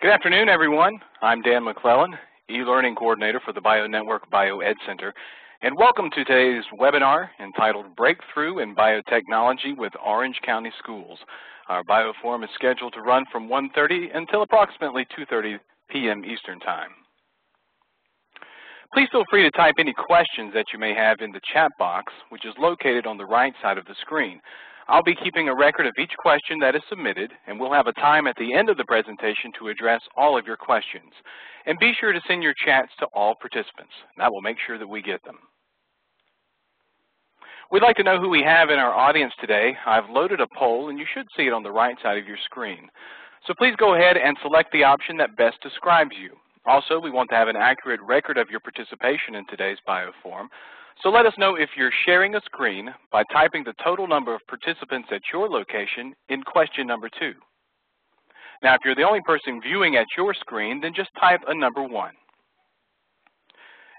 Good afternoon, everyone. I'm Dan McClellan, e-learning coordinator for the BioNetwork BioEd Center, and welcome to today's webinar entitled Breakthrough in Biotechnology with Orange County Schools. Our BioForum is scheduled to run from 1:30 until approximately 2:30 p.m. Eastern Time. Please feel free to type any questions that you may have in the chat box, which is located on the right side of the screen. I'll be keeping a record of each question that is submitted, and we'll have a time at the end of the presentation to address all of your questions. And be sure to send your chats to all participants. That will make sure that we get them. We'd like to know who we have in our audience today. I've loaded a poll, and you should see it on the right side of your screen. So please go ahead and select the option that best describes you. Also, we want to have an accurate record of your participation in today's BioForum. So let us know if you're sharing a screen by typing the total number of participants at your location in question number 2. Now, if you're the only person viewing at your screen, then just type a number 1.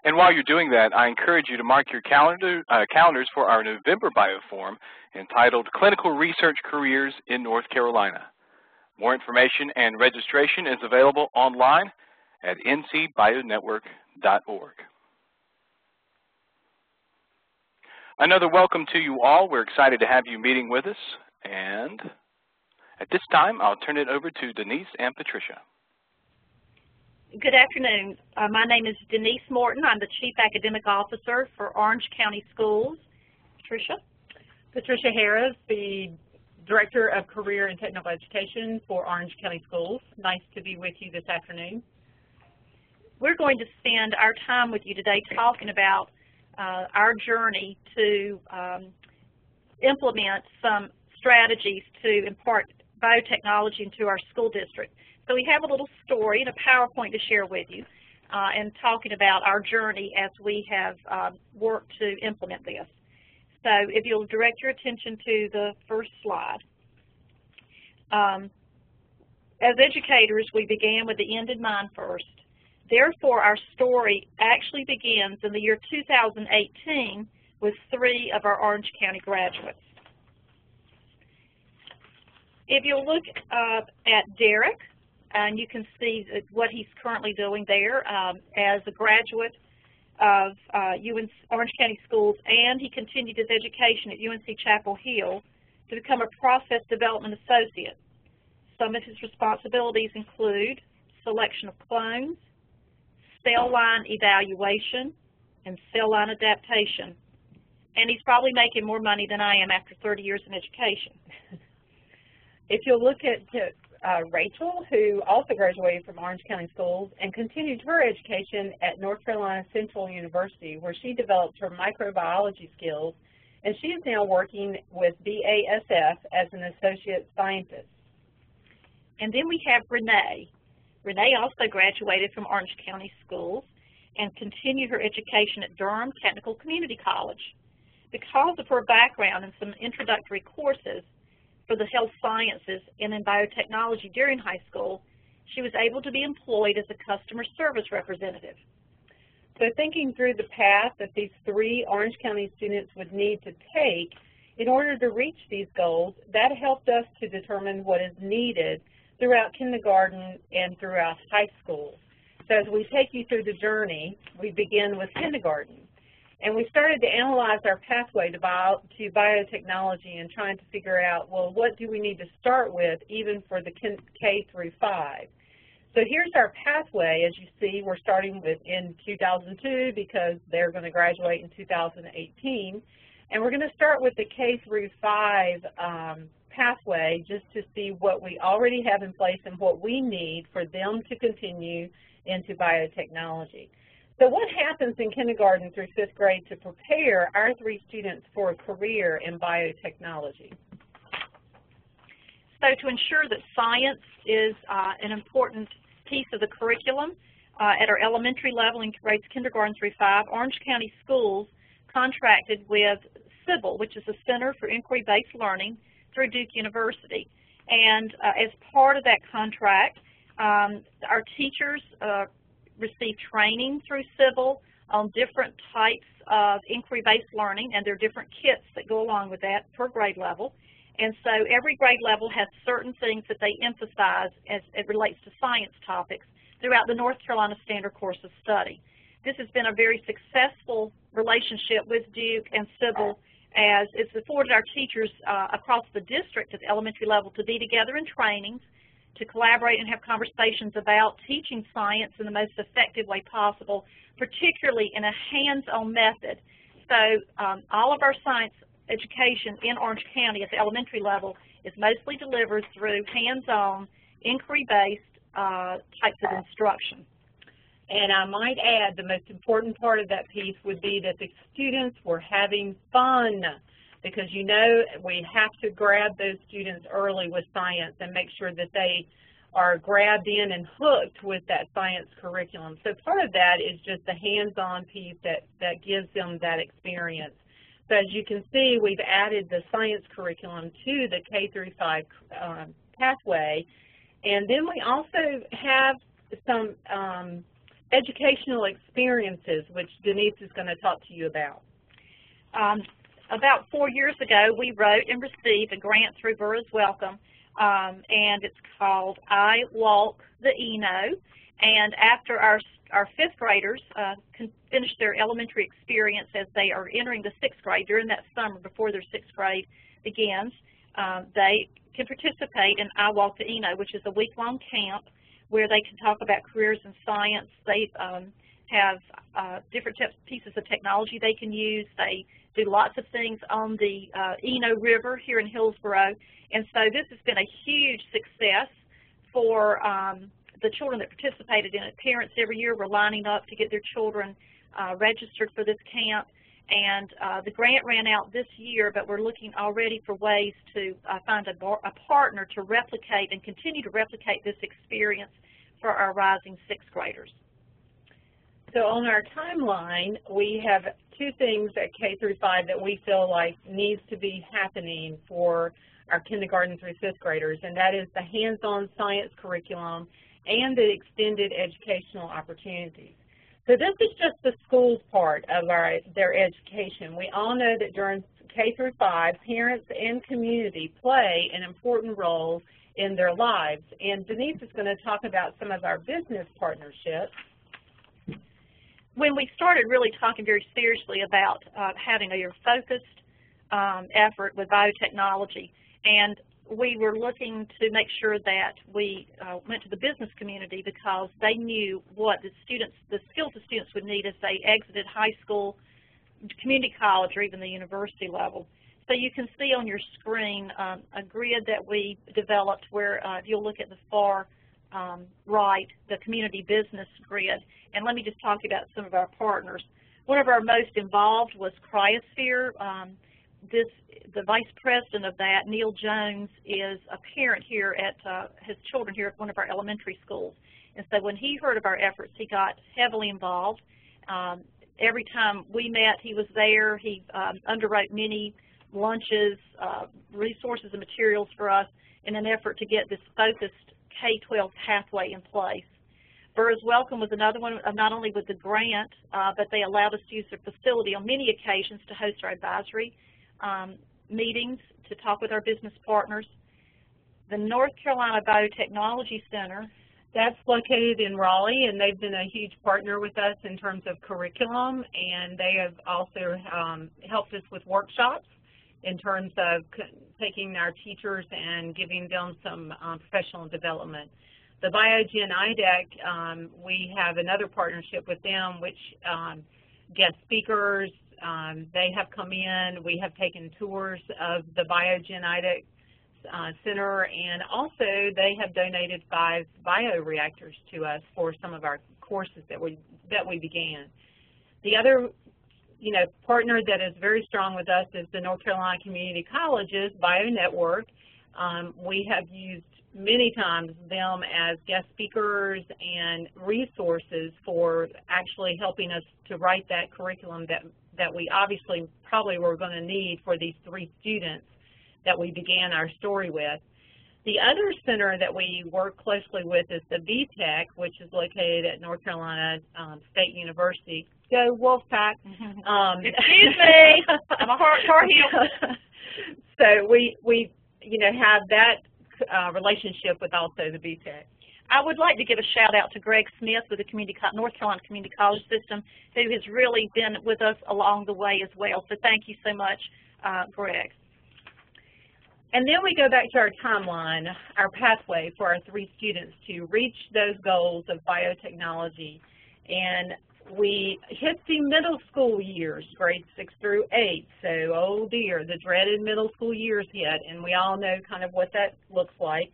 And while you're doing that, I encourage you to mark your calendars for our November BioForum entitled Clinical Research Careers in North Carolina. More information and registration is available online at ncbionetwork.org. Another welcome to you all. We're excited to have you meeting with us. And at this time, I'll turn it over to Denise and Patricia. Good afternoon. My name is Denise Morton. I'm the Chief Academic Officer for Orange County Schools. Patricia? Patricia Harris, the Director of Career and Technical Education for Orange County Schools. Nice to be with you this afternoon. We're going to spend our time with you today talking about our journey to implement some strategies to impart biotechnology into our school district. So we have a little story and a PowerPoint to share with you and talking about our journey as we have worked to implement this. So if you'll direct your attention to the first slide. As educators, we began with the end in mind first. Therefore, our story actually begins in the year 2018 with 3 of our Orange County graduates. If you'll look at Derek, and you can see what he's currently doing there as a graduate of Orange County Schools, and he continued his education at UNC Chapel Hill to become a process development associate. Some of his responsibilities include selection of clones, cell line evaluation, and cell line adaptation. And he's probably making more money than I am after 30 years in education. If you'll look at Rachel, who also graduated from Orange County Schools and continued her education at North Carolina Central University, where she developed her microbiology skills, and she is now working with BASF as an associate scientist. And then we have Renee. Renee also graduated from Orange County Schools and continued her education at Durham Technical Community College. Because of her background in some introductory courses for the health sciences and in biotechnology during high school, she was able to be employed as a customer service representative. So thinking through the path that these 3 Orange County students would need to take in order to reach these goals, that helped us to determine what is needed throughout kindergarten and throughout high school. So as we take you through the journey, we begin with kindergarten. And we started to analyze our pathway to biotechnology and trying to figure out, well, what do we need to start with even for the K through 5? So here's our pathway. As you see, we're starting with in 2002 because they're going to graduate in 2018. And we're going to start with the K through 5 pathway just to see what we already have in place and what we need for them to continue into biotechnology. So what happens in kindergarten through 5th grade to prepare our 3 students for a career in biotechnology? So to ensure that science is an important piece of the curriculum at our elementary level in grades kindergarten through 5, Orange County Schools contracted with CIBL, which is the Center for Inquiry-Based Learning, through Duke University. And as part of that contract, our teachers receive training through CIBL on different types of inquiry-based learning, and there are different kits that go along with that per grade level. And so every grade level has certain things that they emphasize as it relates to science topics throughout the North Carolina Standard Course of Study. This has been a very successful relationship with Duke and Sybil, as it's afforded our teachers across the district at the elementary level to be together in trainings, to collaborate and have conversations about teaching science in the most effective way possible, particularly in a hands-on method. So all of our science education in Orange County at the elementary level is mostly delivered through hands-on, inquiry-based types of instruction. And I might add, the most important part of that piece would be that the students were having fun, because you know we have to grab those students early with science and make sure that they are grabbed in and hooked with that science curriculum. So part of that is just the hands-on piece that gives them that experience. So as you can see, we've added the science curriculum to the K-5 pathway. And then we also have some educational experiences, which Denise is going to talk to you about. About 4 years ago, we wrote and received a grant through Burroughs Wellcome, and it's called I Walk the Eno. And after our fifth graders finish their elementary experience as they are entering the sixth grade, during that summer before their sixth grade begins, they can participate in I Walk the Eno, which is a week-long camp where they can talk about careers in science. They have different pieces of technology they can use. They do lots of things on the Eno River here in Hillsborough. And so this has been a huge success for the children that participated in it. Parents every year were lining up to get their children registered for this camp. And the grant ran out this year, but we're looking already for ways to find a partner to replicate and continue to replicate this experience for our rising sixth graders. So on our timeline, we have two things at K-5 that we feel like needs to be happening for our kindergarten through fifth graders, and that is the hands-on science curriculum and the extended educational opportunities. So this is just the school's part of their education. We all know that during K-5, parents and community play an important role in their lives. And Denise is going to talk about some of our business partnerships. When we started really talking very seriously about having a focused effort with biotechnology, and we were looking to make sure that we went to the business community because they knew what the skills the students would need as they exited high school, community college, or even the university level. So you can see on your screen a grid that we developed where if you'll look at the far right, the community business grid. And let me just talk about some of our partners. One of our most involved was Cryosphere. The vice president of that, Neil Jones, is a parent here at his children here at one of our elementary schools. And so when he heard of our efforts, he got heavily involved. Every time we met, he was there. He underwrote many lunches, resources and materials for us in an effort to get this focused K-12 pathway in place. Burroughs Wellcome was another one, not only with the grant, but they allowed us to use their facility on many occasions to host our advisory meetings, to talk with our business partners. The North Carolina Biotechnology Center. That's located in Raleigh, and they've been a huge partner with us in terms of curriculum, and they have also helped us with workshops in terms of taking our teachers and giving them some professional development. The Biogen IDEC, we have another partnership with them, which guest speakers, they have come in. We have taken tours of the Biogen IDEC Center, and also they have donated 5 bioreactors to us for some of our courses that we began. The other partner that is very strong with us is the North Carolina Community Colleges BioNetwork. We have used many times them as guest speakers and resources for actually helping us to write that curriculum that we obviously probably were going to need for these 3 students that we began our story with. The other center that we work closely with is the BTech, which is located at North Carolina State University. Go Wolfpack. Excuse me, I'm a Tar Heel. So we have that relationship with also the BTech. I would like to give a shout out to Greg Smith with the North Carolina Community College System, who has really been with us along the way as well. So thank you so much, Greg. And then we go back to our timeline, our pathway for our 3 students to reach those goals of biotechnology. And we hit the middle school years, grades 6 through 8. So, oh dear, the dreaded middle school years hit, and we all know kind of what that looks like.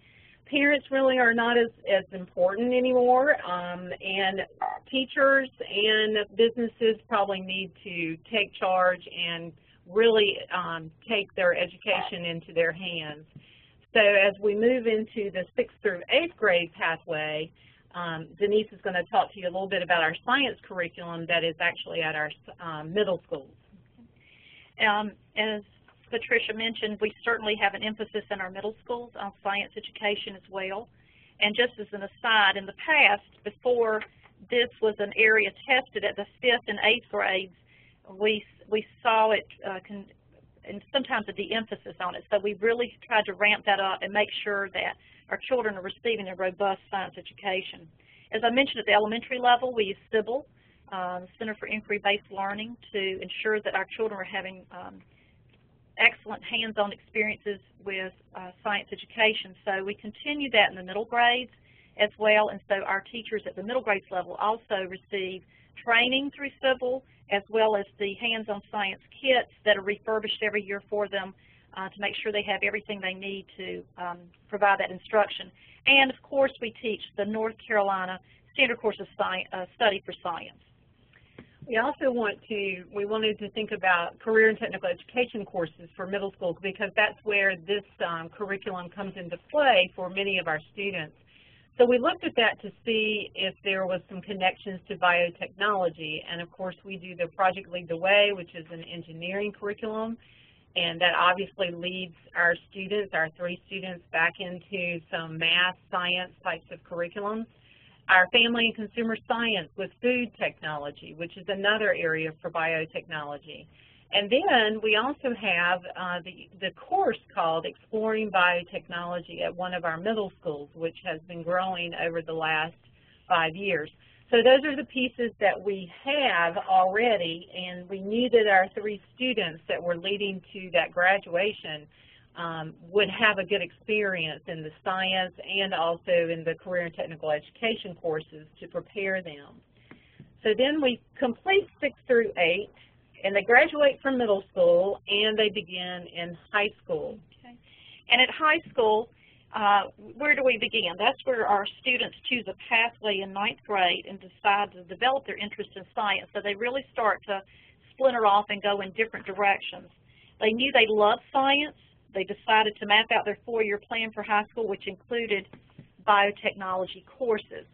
Parents really are not as important anymore, and teachers and businesses probably need to take charge and really take their education into their hands. So as we move into the 6th through 8th grade pathway, Denise is going to talk to you a little bit about our science curriculum that is actually at our middle schools. As Patricia mentioned, we certainly have an emphasis in our middle schools on science education as well. And just as an aside, in the past, before this was an area tested at the 5th and 8th grades, we saw it and sometimes a de-emphasis on it. So we really tried to ramp that up and make sure that our children are receiving a robust science education. As I mentioned, at the elementary level, we use CIBL, the Center for Inquiry-Based Learning, to ensure that our children are having excellent hands-on experiences with science education. So we continue that in the middle grades as well, and so our teachers at the middle grades level also receive training through CIBL, as well as the hands-on science kits that are refurbished every year for them to make sure they have everything they need to provide that instruction. And of course, we teach the North Carolina Standard Course of Study for Science. We also wanted to think about career and technical education courses for middle schools, because that's where this curriculum comes into play for many of our students. So we looked at that to see if there was some connections to biotechnology, and of course we do the Project Lead the Way, which is an engineering curriculum, and that obviously leads our students, our 3 students, back into some math, science types of curriculums. Our family and consumer science with food technology, which is another area for biotechnology. And then we also have the course called Exploring Biotechnology at one of our middle schools, which has been growing over the last 5 years. So those are the pieces that we have already, and we knew that our 3 students that were leading to that graduation would have a good experience in the science and also in the career and technical education courses to prepare them. So then we complete 6 through 8, and they graduate from middle school, and they begin in high school. Okay. And at high school, where do we begin? That's where our students choose a pathway in 9th grade and decide to develop their interest in science. So they really start to splinter off and go in different directions. They knew they loved science. They decided to map out their 4-year plan for high school, which included biotechnology courses.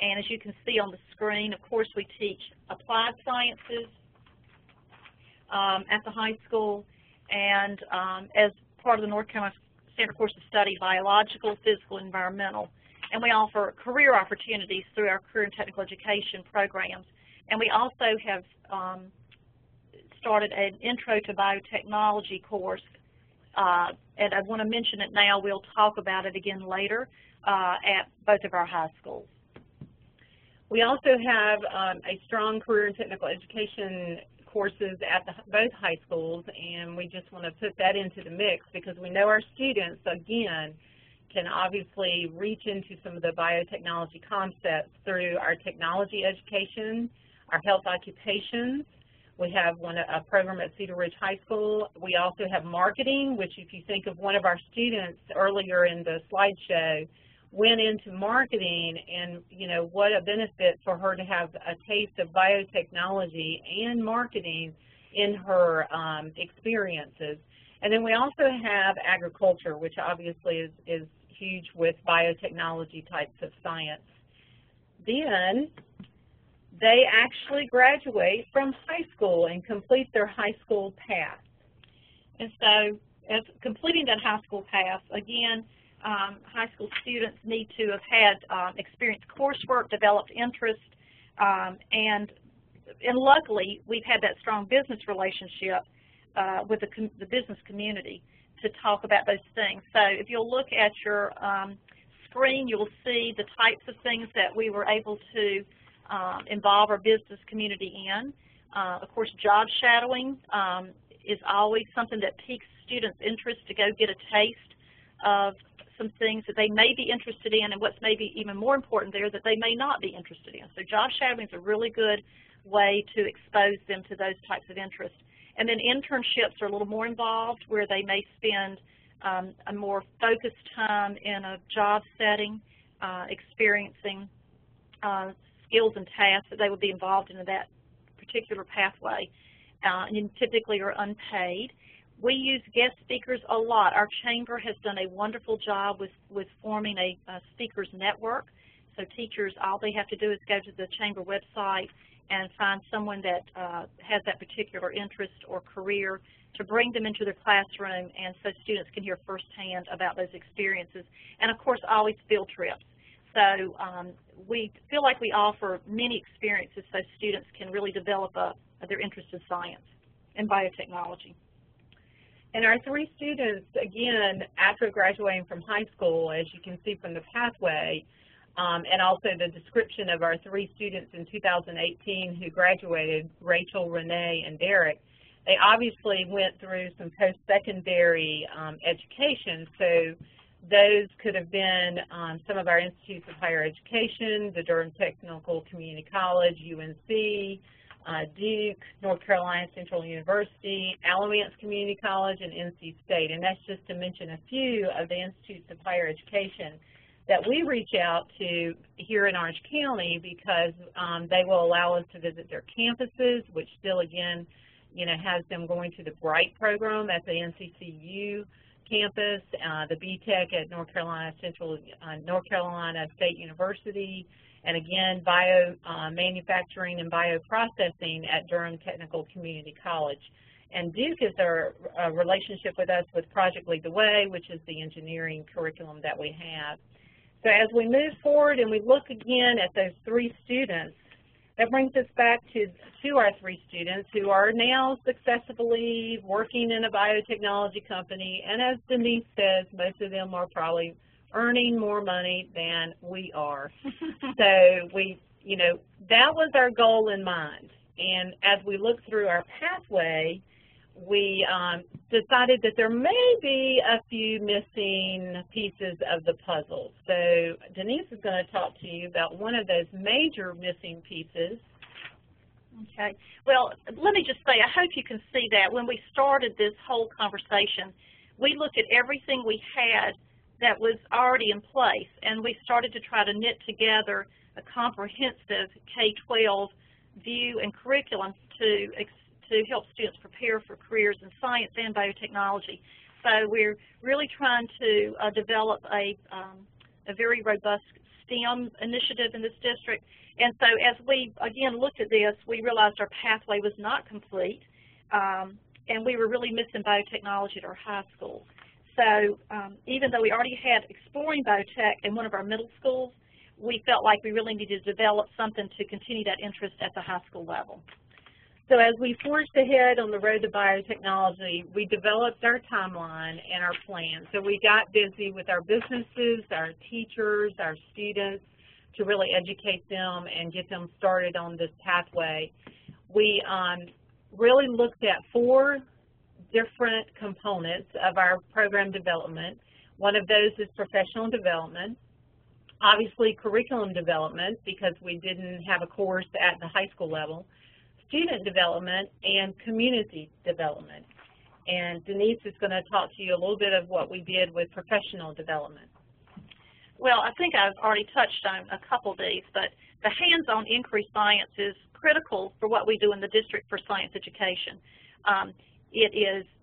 And as you can see on the screen, of course, we teach applied sciences at the high school, and as part of the North Carolina Standard Course of Study, biological, physical, environmental. And we offer career opportunities through our career and technical education programs. And we also have started an Intro to Biotechnology course. And I want to mention it now. We'll talk about it again later at both of our high schools. We also have a strong career and technical education courses at both high schools, and we just want to put that into the mix because we know our students, again, can obviously reach into some of the biotechnology concepts through our technology education, our health occupations. We have a program at Cedar Ridge High School. We also have marketing, which if you think of one of our students earlier in the slideshow, went into marketing, and what a benefit for her to have a taste of biotechnology and marketing in her experiences. And then we also have agriculture, which obviously is huge with biotechnology types of science. Then they actually graduate from high school and complete their high school path. And so as completing that high school path, again, high school students need to have had experienced coursework, developed interest, and luckily we've had that strong business relationship with the business community. to talk about those things. So if you'll look at your screen, you'll see the types of things that we were able to involve our business community in. Of course, job shadowing is always something that piques students' interest to go get a taste of some things that they may be interested in, and what's maybe even more important there, that they may not be interested in. So job shadowing is a really good way to expose them to those types of interests. And then internships are a little more involved, where they may spend a more focused time in a job setting, experiencing skills and tasks that they would be involved in that particular pathway, and typically are unpaid. We use guest speakers a lot. Our chamber has done a wonderful job with forming a speakers network. So teachers, all they have to do is go to the chamber website and find someone that has that particular interest or career to bring them into their classroom, and so students can hear firsthand about those experiences. And of course, always field trips. So we feel like we offer many experiences so students can really develop their interest in science and biotechnology. And our 3 students, again, after graduating from high school, as you can see from the pathway, and also the description of our 3 students in 2018 who graduated, Rachel, Renee, and Derek, they obviously went through some post-secondary education. So those could have been some of our institutes of higher education, the Durham Technical Community College, UNC, Duke, North Carolina Central University, Alamance Community College, and NC State. And that's just to mention a few of the institutes of higher education that we reach out to here in Orange County, because they will allow us to visit their campuses, which still, again, has them going to the BRIGHT program at the NCCU campus, the BTech at North Carolina State University, and again, manufacturing and bioprocessing at Durham Technical Community College. And Duke is our relationship with us with Project Lead the Way, which is the engineering curriculum that we have. So as we move forward and we look again at those 3 students, that brings us back to our 3 students who are now successfully working in a biotechnology company. And as Denise says, most of them are probably earning more money than we are. So that was our goal in mind. And as we look through our pathway, we decided that there may be a few missing pieces of the puzzle. So Denise is going to talk to you about one of those major missing pieces. Okay. Well, let me just say, I hope you can see that when we started this whole conversation, we looked at everything we had that was already in place, and we started to try to knit together a comprehensive K12 view and curriculum to help students prepare for careers in science and biotechnology. So we're really trying to develop a very robust STEM initiative in this district. And so as we, again, looked at this, we realized our pathway was not complete, and we were really missing biotechnology at our high school. So even though we already had Exploring Biotech in one of our middle schools, we felt like we really needed to develop something to continue that interest at the high school level. So as we forged ahead on the road to biotechnology, we developed our timeline and our plan. So we got busy with our businesses, our teachers, our students, to really educate them and get them started on this pathway. We really looked at 4 different components of our program development. One of those is professional development, obviously curriculum development, because we didn't have a course at the high school level, student development, and community development. And Denise is going to talk to you a little bit of what we did with professional development. Well, I think I've already touched on a couple of these, but the hands-on inquiry science is critical for what we do in the District for Science Education.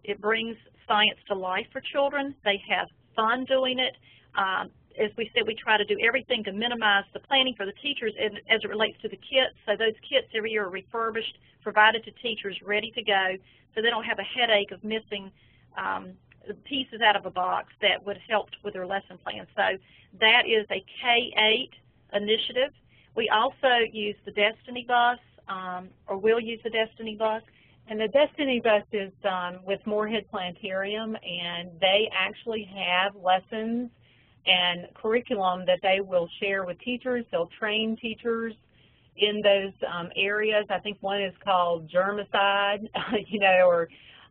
It brings science to life for children. They have fun doing it. As we said, we try to do everything to minimize the planning for the teachers as it relates to the kits. So those kits every year are refurbished, provided to teachers, ready to go, so they don't have a headache of missing pieces out of a box that would help with their lesson plan. So that is a K-8 initiative. We also use the Destiny Bus, or will use the Destiny Bus, And the Destiny Bus is with Moorhead Planetarium, and they actually have lessons and curriculum that they will share with teachers. They'll train teachers in those areas. I think one is called germicide,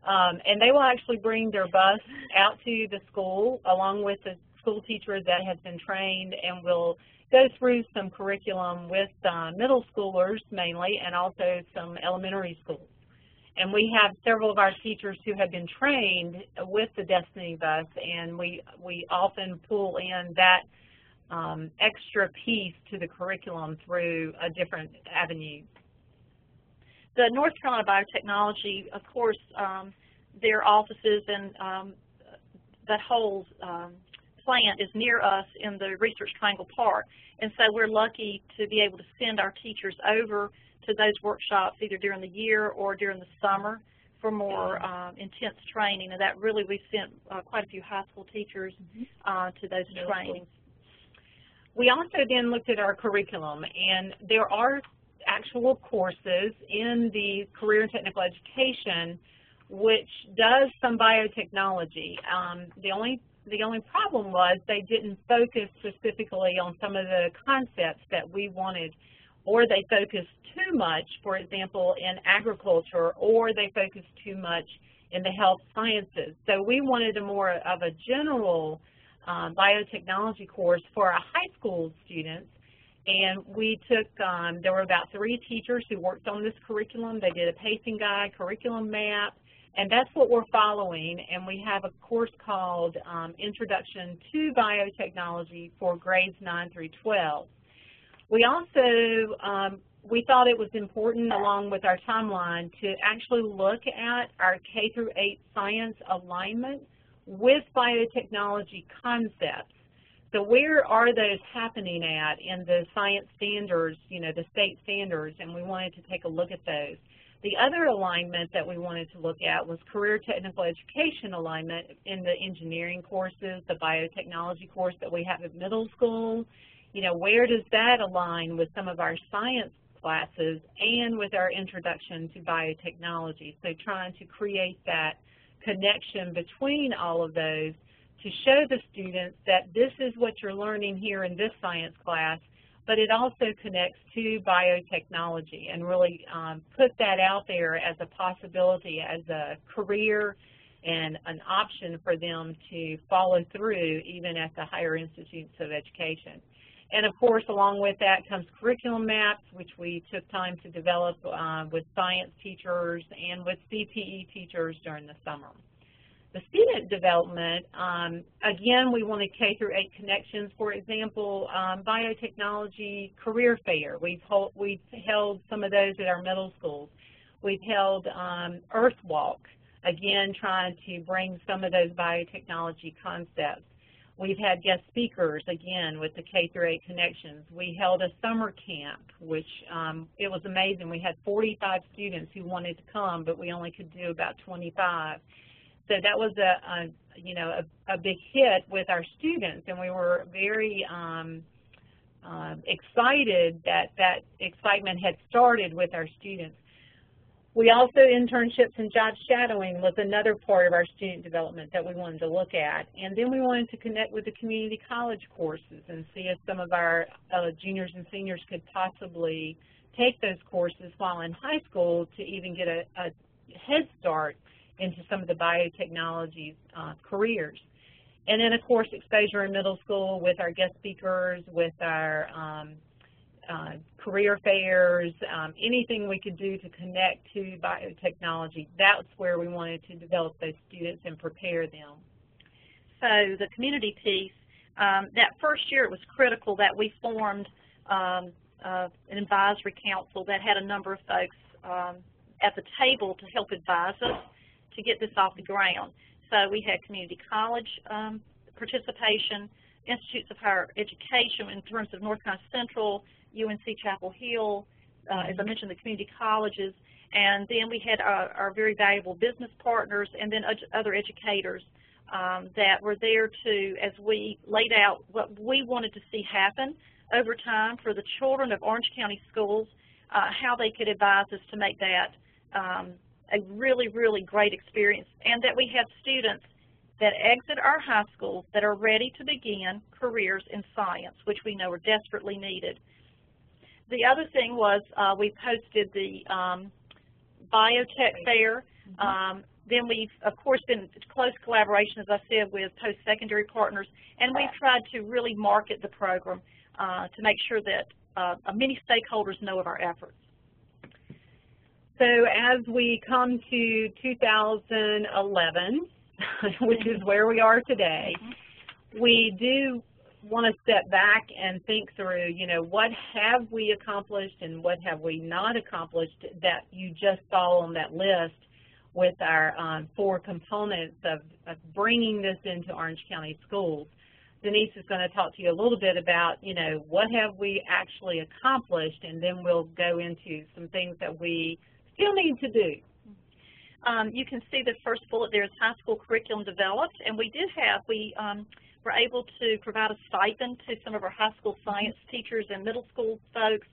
and they will actually bring their bus out to the school along with the school teacher that has been trained, and will go through some curriculum with middle schoolers mainly, and also some elementary schools. And we have several of our teachers who have been trained with the Destiny Bus, and we often pull in that extra piece to the curriculum through a different avenue. The North Carolina Biotechnology, of course, their offices and that whole plant is near us in the Research Triangle Park, and so we're lucky to be able to send our teachers over to those workshops either during the year or during the summer for more intense training, and that really we sent quite a few high school teachers to those trainings. We also then looked at our curriculum, and there are actual courses in the Career and Technical Education which does some biotechnology. The only problem was they didn't focus specifically on some of the concepts that we wanted, or they focused too much, for example, in agriculture, or they focused too much in the health sciences. So we wanted a more of a general biotechnology course for our high school students, and we took, there were about 3 teachers who worked on this curriculum. They did a pacing guide, curriculum map, and that's what we're following, and we have a course called Introduction to Biotechnology for grades 9 through 12. We also, we thought it was important, along with our timeline, to actually look at our K through 8 science alignment with biotechnology concepts. So where are those happening at in the science standards, the state standards, and we wanted to take a look at those. The other alignment that we wanted to look at was Career Technical Education alignment in the engineering courses, the biotechnology course that we have at middle school. Where does that align with some of our science classes and with our introduction to biotechnology? So trying to create that connection between all of those to show the students that this is what you're learning here in this science class, but it also connects to biotechnology, and really put that out there as a possibility, as a career and an option for them to follow through even at the higher institutes of education. And of course, along with that comes curriculum maps, which we took time to develop with science teachers and with CPE teachers during the summer. The student development, again, we wanted K through 8 connections. For example, biotechnology career fair. We've held some of those at our middle schools. We've held Earth Walk, again, trying to bring some of those biotechnology concepts. We've had guest speakers, again, with the K through 8 connections. We held a summer camp, which it was amazing. We had 45 students who wanted to come, but we only could do about 25. So that was a big hit with our students, and we were very excited that that excitement had started with our students. We also, internships and job shadowing was another part of our student development that we wanted to look at. And then we wanted to connect with the community college courses and see if some of our juniors and seniors could possibly take those courses while in high school to even get a head start into some of the biotechnology careers. And then, of course, exposure in middle school with our guest speakers, with our career fairs, anything we could do to connect to biotechnology. That's where we wanted to develop those students and prepare them. So the community piece, that first year it was critical that we formed an advisory council that had a number of folks at the table to help advise us to get this off the ground. So we had community college participation, institutes of higher education in terms of North Carolina Central, UNC Chapel Hill, as I mentioned, the community colleges, and then we had our very valuable business partners and then other educators that were there to, as we laid out what we wanted to see happen over time for the children of Orange County schools, how they could advise us to make that a really, really great experience, and that we have students that exit our high schools that are ready to begin careers in science, which we know are desperately needed. The other thing was we posted the Biotech Fair. Then we've, of course, been in close collaboration, as I said, with post-secondary partners, and we've tried to really market the program to make sure that many stakeholders know of our efforts. So as we come to 2011, which is where we are today, we do want to step back and think through, you know, what have we accomplished and what have we not accomplished that you just saw on that list with our 4 components of bringing this into Orange County schools. Denise is going to talk to you a little bit about, you know, what have we actually accomplished, and then we'll go into some things that we still need to do. You can see the first bullet there is high school curriculum developed, and we were able to provide a stipend to some of our high school science teachers and middle school folks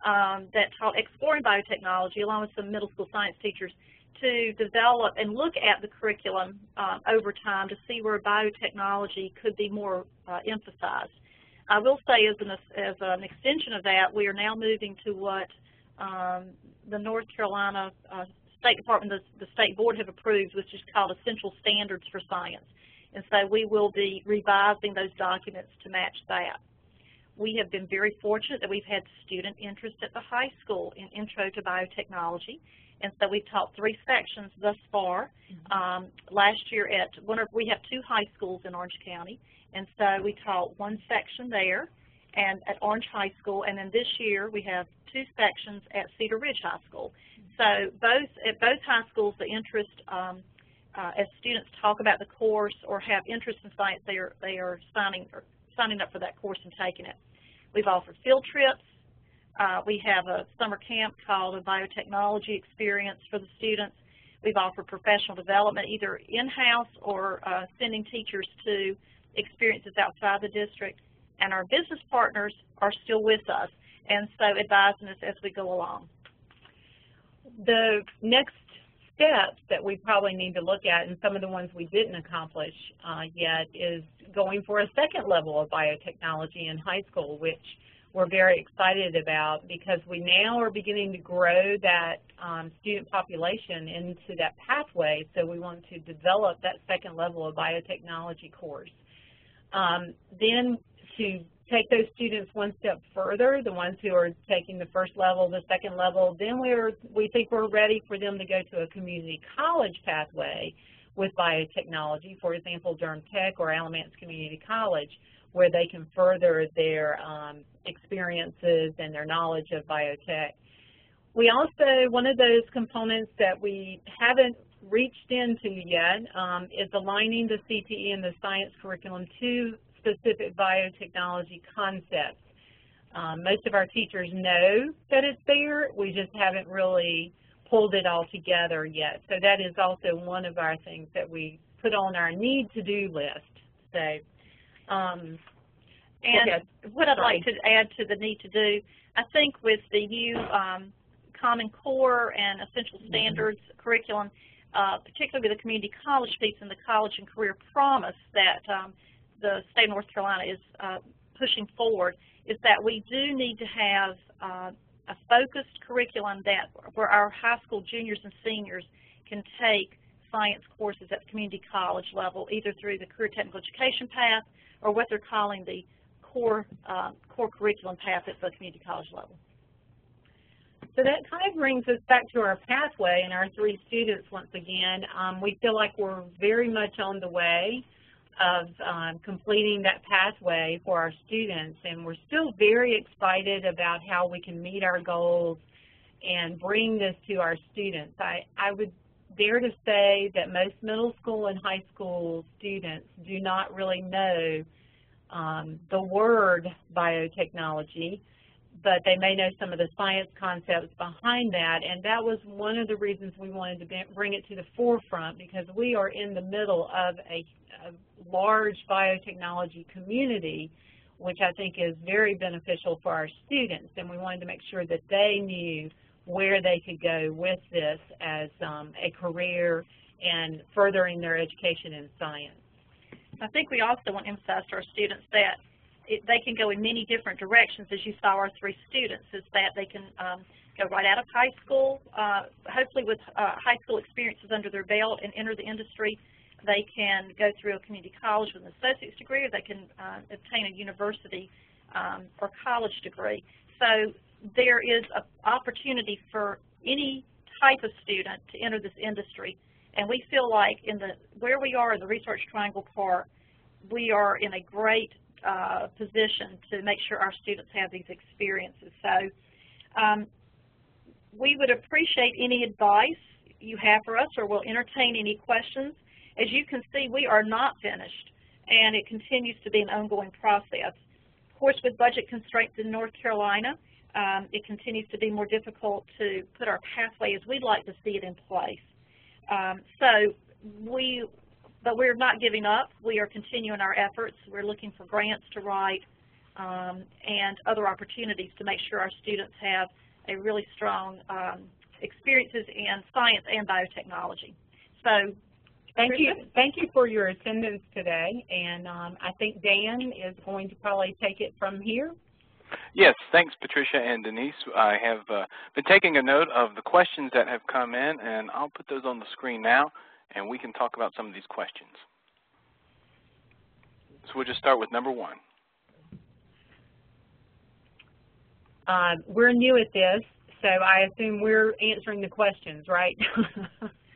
that taught exploring biotechnology, along with some middle school science teachers, to develop and look at the curriculum over time to see where biotechnology could be more emphasized. I will say as an extension of that, we are now moving to what the North Carolina State Department, the State Board have approved, which is called Essential Standards for Science. And so we will be revising those documents to match that. We have been very fortunate that we've had student interest at the high school in Intro to Biotechnology. And so we've taught 3 sections thus far. Last year we have 2 high schools in Orange County, and so we taught 1 section there and at Orange High School, and then this year we have 2 sections at Cedar Ridge High School. So at both high schools, the interest, as students talk about the course or have interest in science, they are signing up for that course and taking it. We've offered field trips. We have a summer camp called a Biotechnology Experience for the students. We've offered professional development, either in-house or sending teachers to experiences outside the district. And our business partners are still with us, and so advising us as we go along. The next steps that we probably need to look at, and some of the ones we didn't accomplish yet, is going for a 2nd level of biotechnology in high school, which we're very excited about because we now are beginning to grow that student population into that pathway, so we want to develop that 2nd level of biotechnology course. Then to take those students one step further, the ones who are taking the 1st level, the 2nd level, then we think we're ready for them to go to a community college pathway with biotechnology, for example, Durham Tech or Alamance Community College, where they can further their experiences and their knowledge of biotech. We also, one of those components that we haven't reached into yet is aligning the CTE and the science curriculum to specific biotechnology concepts. Most of our teachers know that it's there, we just haven't really pulled it all together yet. So that is also one of our things that we put on our need-to-do list. So, and what I'd like to add to the need to do, I think with the new Common Core and Essential Standards curriculum, particularly with the community college piece and the college and career promise that the state of North Carolina is pushing forward, is that we do need to have a focused curriculum where our high school juniors and seniors can take science courses at the community college level, either through the CareerTechnical Education path or what they're calling the core curriculum path at the community college level. So that kind of brings us back to our pathway and our 3 students once again. We feel like we're very much on the way of completing that pathway for our students, and we're still very excited about how we can meet our goals and bring this to our students. I would dare to say that most middle school and high school students do not really know the word biotechnology, but they may know some of the science concepts behind that, and that was one of the reasons we wanted to bring it to the forefront, because we are in the middle of a large biotechnology community, which I think is very beneficial for our students, and we wanted to make sure that they knew where they could go with this as a career and furthering their education in science. I think we also want to emphasize to our students that they can go in many different directions, as you saw our 3 students, is that they can go right out of high school, hopefully with high school experiences under their belt, and enter the industry. They can go through a community college with an associate's degree, or they can obtain a university or college degree. So there is an opportunity for any type of student to enter this industry. And we feel like where we are in the Research Triangle Park, we are in a great position to make sure our students have these experiences. So we would appreciate any advice you have for us, or we'll entertain any questions. As you can see, we are not finished, and it continues to be an ongoing process. Of course, with budget constraints in North Carolina, it continues to be more difficult to put our pathway as we'd like to see it in place. But we're not giving up. We are continuing our efforts. We're looking for grants to write and other opportunities to make sure our students have a really strong experiences in science and biotechnology. So, thank you for your attendance today, and I think Dan is going to probably take it from here. Yes, thanks, Patricia and Denise. I have been taking a note of the questions that have come in, and I'll put those on the screen now, and we can talk about some of these questions. So we'll just start with number 1. We're new at this, so I assume we're answering the questions, right?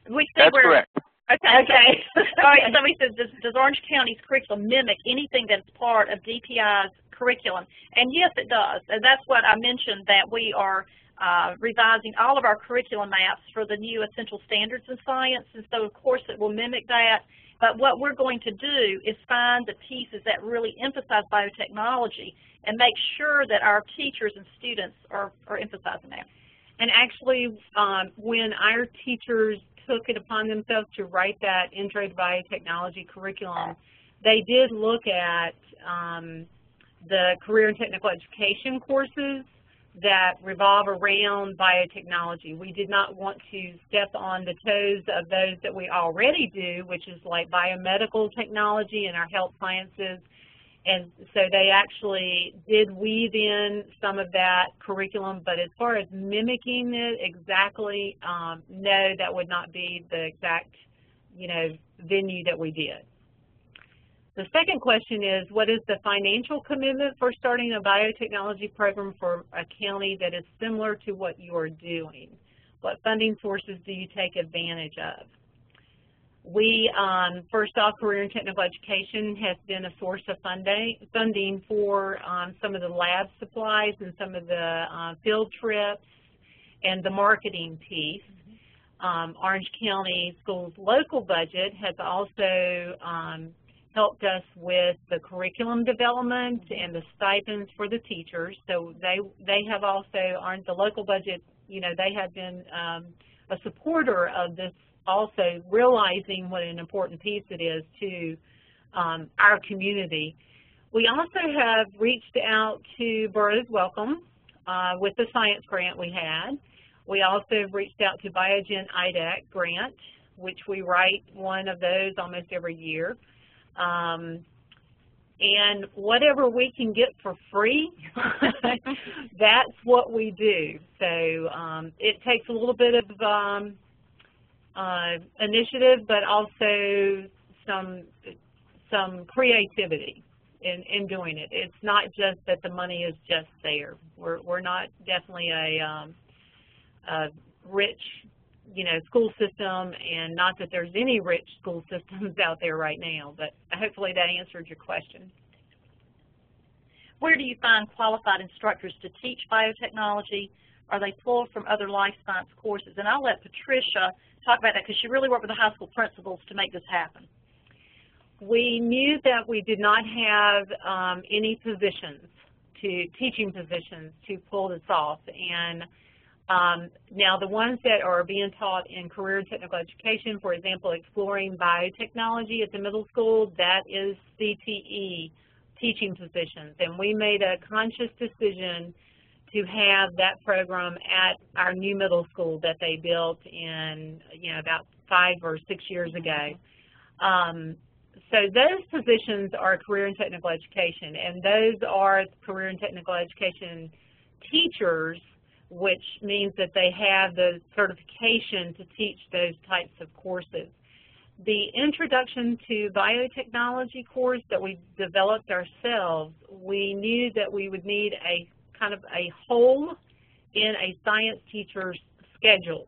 That's correct. Okay. All right, somebody says, does Orange County's curriculum mimic anything that's part of DPI's curriculum? And yes, it does. And that's what I mentioned, that we are revising all of our curriculum maps for the new essential standards in science, and so of course it will mimic that. But what we're going to do is find the pieces that really emphasize biotechnology and make sure that our teachers and students are emphasizing that. And actually, when our teachers took it upon themselves to write that Intro to Biotechnology curriculum, they did look at the career and technical education courses that revolve around biotechnology. We did not want to step on the toes of those that we already do, which is like biomedical technology and our health sciences. And so they actually did weave in some of that curriculum, but as far as mimicking it exactly, no, that would not be the exact, venue that we did. The second question is, what is the financial commitment for starting a biotechnology program for a county that is similar to what you are doing? What funding sources do you take advantage of? We, first off, Career and Technical Education has been a source of funding for some of the lab supplies and some of the field trips and the marketing piece. Orange County Schools' local budget has also helped us with the curriculum development and the stipends for the teachers. So they have also, the local budget, they have been a supporter of this, also realizing what an important piece it is to our community. We also have reached out to Boroughs Welcome with the science grant we had. We also have reached out to Biogen IDAC grant, which we write one of those almost every year. And whatever we can get for free, that's what we do. So it takes a little bit of initiative, but also some creativity in doing it. It's not just that the money is just there. We're not definitely a rich, school system, and not that there's any rich school systems out there right now, but hopefully that answered your question. Where do you find qualified instructors to teach biotechnology? Are they pulled from other life science courses? And I'll let Patricia talk about that, because she really worked with the high school principals to make this happen. We knew that we did not have any teaching positions to pull this off. And now the ones that are being taught in career and technical education, for example, exploring biotechnology at the middle school, that is CTE teaching positions. And we made a conscious decision to have that program at our new middle school that they built in, about 5 or 6 years ago. So those positions are career and technical education, and those are career and technical education teachers, which means that they have the certification to teach those types of courses. The Introduction to Biotechnology course that we developed ourselves, we knew that we would need a kind of a hole in a science teacher's schedule.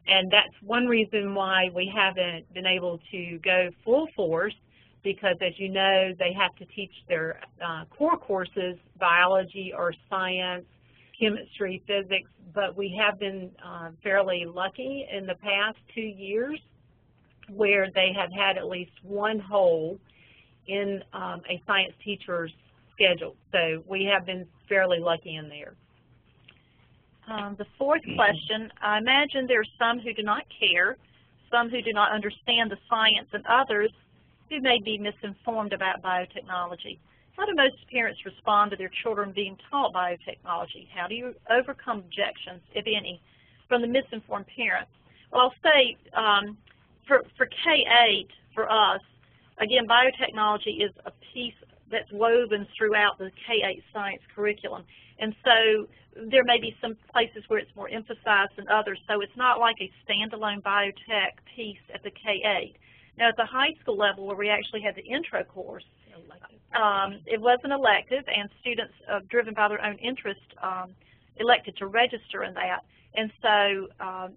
And that's one reason why we haven't been able to go full force, because as you know, they have to teach their core courses, biology or science, chemistry, physics, but we have been fairly lucky in the past 2 years where they have had at least one hole in a science teacher's schedule. So we have been fairly lucky in there. The fourth question, I imagine there are some who do not care, some who do not understand the science, and others who may be misinformed about biotechnology. How do most parents respond to their children being taught biotechnology? How do you overcome objections, if any, from the misinformed parents? Well, I'll say for K-8, for us, again, biotechnology is a piece that's woven throughout the K-8 science curriculum. And so there may be some places where it's more emphasized than others, so it's not like a standalone biotech piece at the K-8. Now, at the high school level, where we actually had the intro course, it was an elective, and students, driven by their own interest, elected to register in that. And so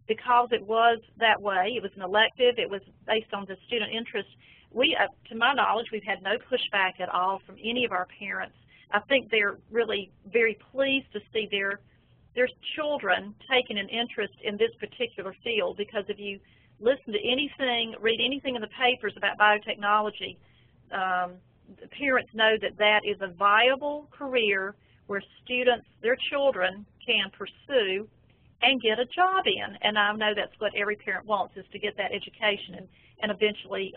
because it was that way, it was an elective, it was based on the student interest, we, to my knowledge, we've had no pushback at all from any of our parents. I think they're really very pleased to see their children taking an interest in this particular field, because if you listen to anything, read anything in the papers about biotechnology, parents know that that is a viable career where students, their children, can pursue and get a job in. And I know that's what every parent wants, is to get that education and eventually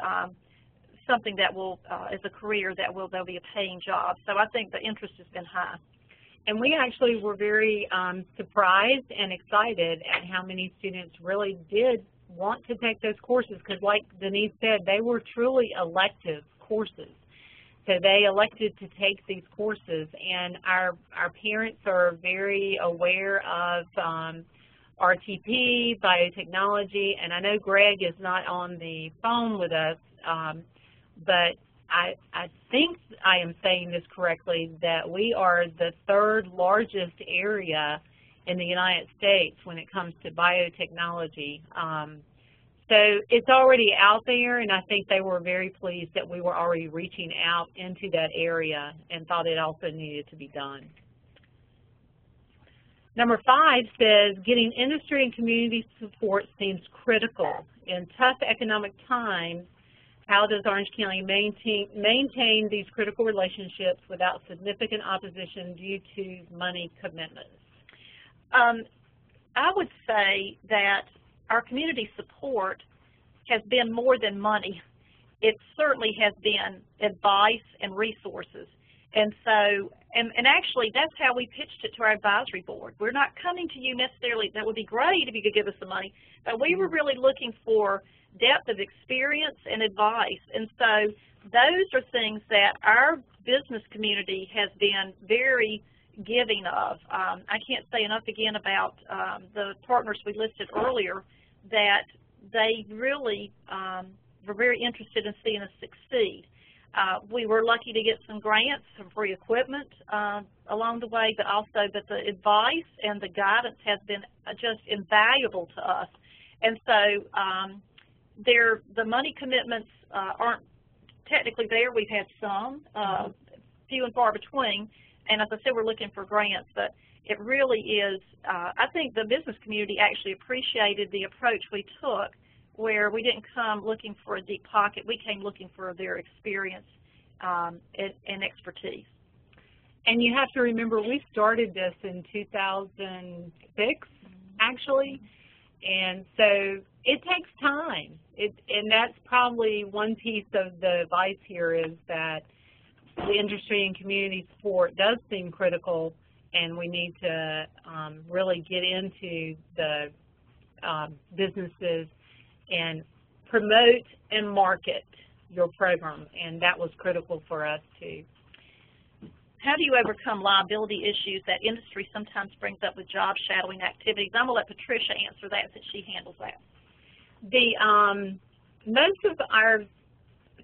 something that will, as a career that will, there'll be a paying job. So I think the interest has been high. And we actually were very surprised and excited at how many students really did want to take those courses, because like Denise said, they were truly elective courses. So they elected to take these courses, and our parents are very aware of RTP, biotechnology, and I know Greg is not on the phone with us, but I think I am saying this correctly, that we are the 3rd largest area in the United States when it comes to biotechnology. So it's already out there, and I think they were very pleased that we were already reaching out into that area and thought it also needed to be done. Number 5 says, getting industry and community support seems critical. In tough economic times, how does Orange County maintain these critical relationships without significant opposition due to money commitments? I would say that our community support has been more than money. It certainly has been advice and resources. And so, and actually, that's how we pitched it to our advisory board. We're not coming to you necessarily, that would be great if you could give us the money, but we were really looking for depth of experience and advice. And so those are things that our business community has been very giving of. I can't say enough again about the partners we listed earlier, that they really were very interested in seeing us succeed. We were lucky to get some grants, some free equipment along the way, but also that the advice and the guidance has been just invaluable to us. And so the money commitments aren't technically there. We've had some, few and far between, and as I said, we're looking for grants, but it really is, I think the business community actually appreciated the approach we took, where we didn't come looking for a deep pocket. We came looking for their experience and expertise. And you have to remember, we started this in 2006, actually, and so it takes time. And that's probably one piece of the advice here, is that the industry and community support does seem critical, and we need to really get into the businesses and promote and market your program, and that was critical for us too. How do you overcome liability issues that industry sometimes brings up with job shadowing activities? I'm going to let Patricia answer that since she handles that. Most of our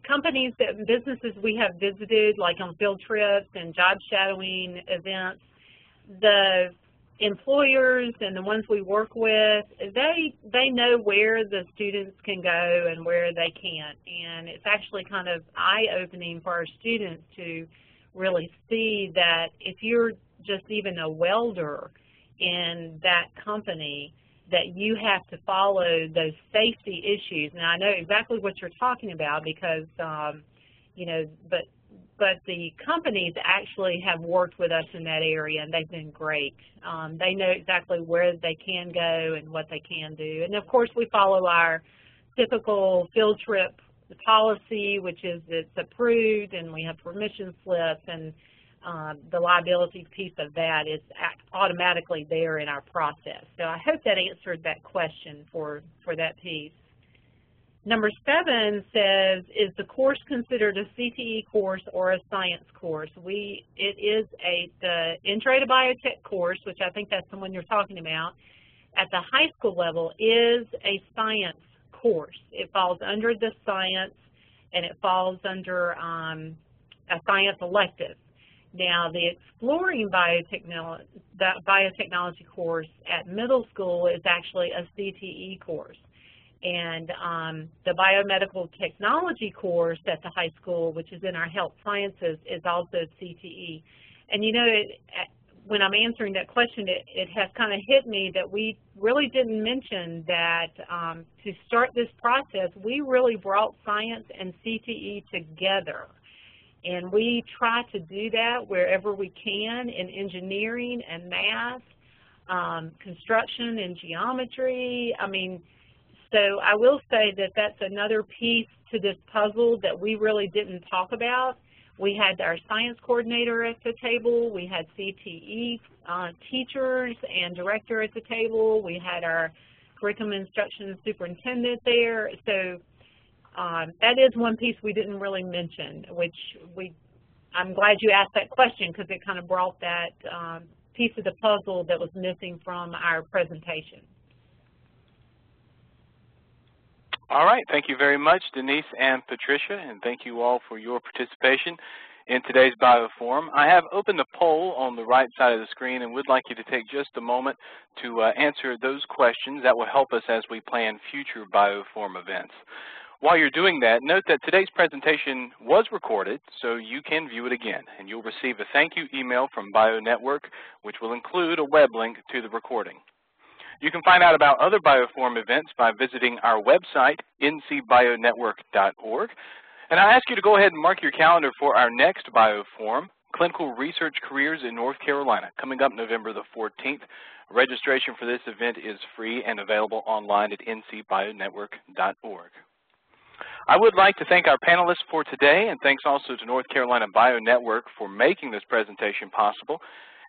companies and businesses we have visited, like on field trips and job shadowing events, the employers and the ones we work with, they know where the students can go and where they can't. And it's actually kind of eye-opening for our students to really see that if you're just even a welder in that company, that you have to follow those safety issues. Now, I know exactly what you're talking about because, you know, but the companies actually have worked with us in that area, and they've been great. They know exactly where they can go and what they can do. And, of course, we follow our typical field trip policy, which is it's approved, and we have permission slips, and the liability piece of that is automatically there in our process. So I hope that answered that question for that piece. Number 7 says, is the course considered a CTE course or a science course? It is the Intro to Biotech course, which I think that's the one you're talking about, at the high school level is a science course. It falls under the science, and it falls under a science elective. Now, the Exploring Biotechnology course at middle school is actually a CTE course. And the Biomedical Technology course at the high school, which is in our health sciences, is also CTE. And you know, when I'm answering that question, it has kind of hit me that we really didn't mention that to start this process, we really brought science and CTE together. And we try to do that wherever we can in engineering and math, construction and geometry. I mean, so I will say that that's another piece to this puzzle that we really didn't talk about. We had our science coordinator at the table. We had CTE teachers and director at the table. We had our curriculum instruction superintendent there. So that is one piece we didn't really mention, which I'm glad you asked that question because it kind of brought that piece of the puzzle that was missing from our presentation. All right, thank you very much, Denise and Patricia, and thank you all for your participation in today's BioForum. I have opened the poll on the right side of the screen and would like you to take just a moment to answer those questions that will help us as we plan future BioForum events. While you're doing that, note that today's presentation was recorded, so you can view it again, and you'll receive a thank you email from BioNetwork, which will include a web link to the recording. You can find out about other BioForum events by visiting our website, ncbionetwork.org. And I ask you to go ahead and mark your calendar for our next BioForum, Clinical Research Careers in North Carolina, coming up November the 14th. Registration for this event is free and available online at ncbionetwork.org. I would like to thank our panelists for today, and thanks also to North Carolina BioNetwork for making this presentation possible.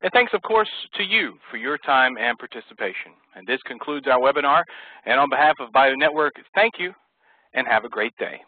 And thanks, of course, to you for your time and participation. And this concludes our webinar. And on behalf of BioNetwork, thank you, and have a great day.